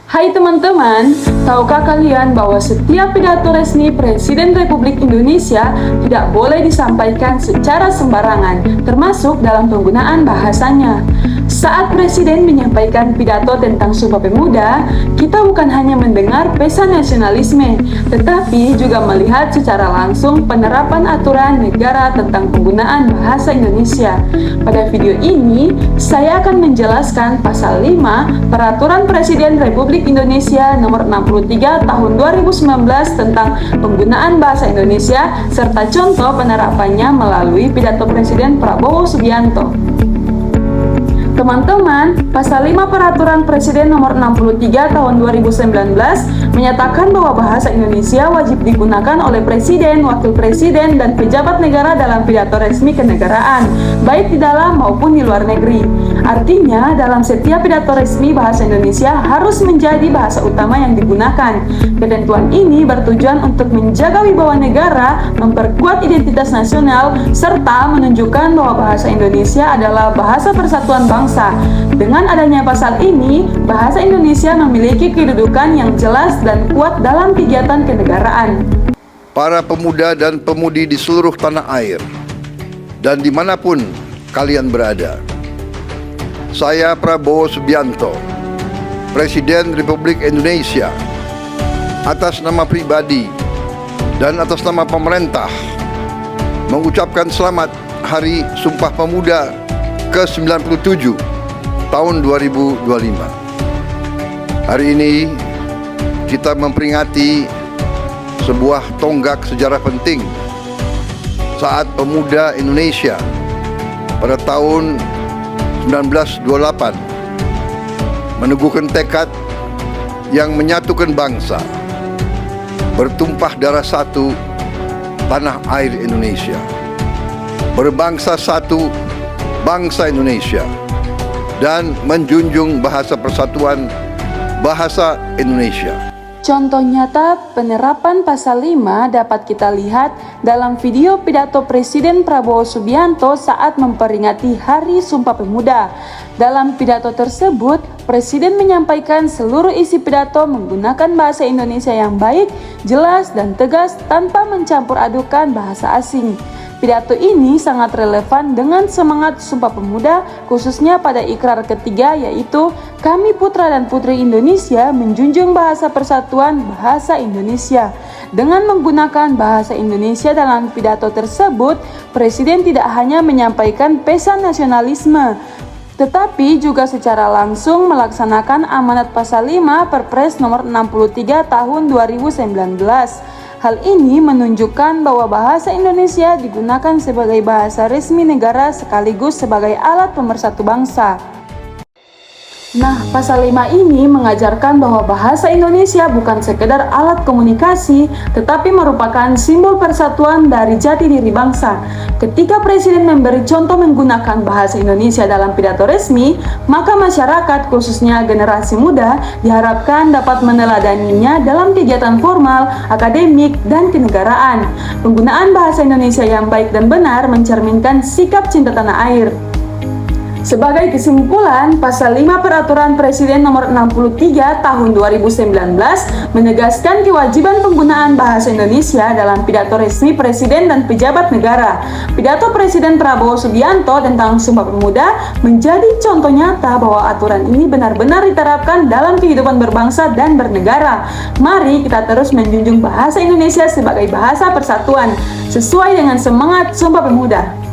Hai teman-teman, tahukah kalian bahwa setiap pidato resmi Presiden Republik Indonesia tidak boleh disampaikan secara sembarangan, termasuk dalam penggunaan bahasanya. Saat Presiden menyampaikan pidato tentang Sumpah Pemuda, kita bukan hanya mendengar pesan nasionalisme, tetapi juga melihat secara langsung penerapan aturan negara tentang penggunaan bahasa Indonesia. Pada video ini, saya akan menjelaskan pasal 5 Peraturan Presiden Republik Indonesia Nomor 63 Tahun 2019 tentang penggunaan bahasa Indonesia serta contoh penerapannya melalui pidato Presiden Prabowo Subianto. Teman-teman, pasal 5 Peraturan Presiden Nomor 63 Tahun 2019 menyatakan bahwa bahasa Indonesia wajib digunakan oleh Presiden, Wakil Presiden, dan pejabat negara dalam pidato resmi kenegaraan, baik di dalam maupun di luar negeri. Artinya, dalam setiap pidato resmi bahasa Indonesia harus menjadi bahasa utama yang digunakan. Ketentuan ini bertujuan untuk menjaga wibawa negara, memperkuat identitas nasional, serta menunjukkan bahwa bahasa Indonesia adalah bahasa persatuan bangsa. Dengan adanya pasal ini, bahasa Indonesia memiliki kedudukan yang jelas dan kuat dalam kegiatan kenegaraan. Para pemuda dan pemudi di seluruh tanah air, dan dimanapun kalian berada, saya Prabowo Subianto, Presiden Republik Indonesia, atas nama pribadi dan atas nama pemerintah, mengucapkan selamat Hari Sumpah Pemuda ke-97 tahun 2025. Hari ini kita memperingati sebuah tonggak sejarah penting saat pemuda Indonesia pada tahun 1928 meneguhkan tekad yang menyatukan bangsa, bertumpah darah satu tanah air Indonesia, berbangsa satu bangsa Indonesia, dan menjunjung bahasa persatuan bahasa Indonesia. Contoh nyata penerapan pasal 5 dapat kita lihat dalam video pidato Presiden Prabowo Subianto saat memperingati Hari Sumpah Pemuda. Dalam pidato tersebut, Presiden menyampaikan seluruh isi pidato menggunakan bahasa Indonesia yang baik, jelas, dan tegas tanpa mencampur adukan bahasa asing. Pidato ini sangat relevan dengan semangat Sumpah Pemuda, khususnya pada ikrar ketiga, yaitu kami putra dan putri Indonesia menjunjung bahasa persatuan bahasa Indonesia. Dengan menggunakan bahasa Indonesia dalam pidato tersebut, Presiden tidak hanya menyampaikan pesan nasionalisme, tetapi juga secara langsung melaksanakan amanat pasal 5 Perpres nomor 63 tahun 2019. Hal ini menunjukkan bahwa bahasa Indonesia digunakan sebagai bahasa resmi negara sekaligus sebagai alat pemersatu bangsa. Nah, pasal 5 ini mengajarkan bahwa bahasa Indonesia bukan sekedar alat komunikasi, tetapi merupakan simbol persatuan dari jati diri bangsa. Ketika Presiden memberi contoh menggunakan bahasa Indonesia dalam pidato resmi, maka masyarakat, khususnya generasi muda, diharapkan dapat meneladaninya dalam kegiatan formal, akademik, dan kenegaraan. Penggunaan bahasa Indonesia yang baik dan benar mencerminkan sikap cinta tanah air. Sebagai kesimpulan, pasal 5 Peraturan Presiden Nomor 63 Tahun 2019 menegaskan kewajiban penggunaan bahasa Indonesia dalam pidato resmi Presiden dan pejabat negara. Pidato Presiden Prabowo Subianto tentang Sumpah Pemuda menjadi contoh nyata bahwa aturan ini benar-benar diterapkan dalam kehidupan berbangsa dan bernegara. Mari kita terus menjunjung bahasa Indonesia sebagai bahasa persatuan, sesuai dengan semangat Sumpah Pemuda.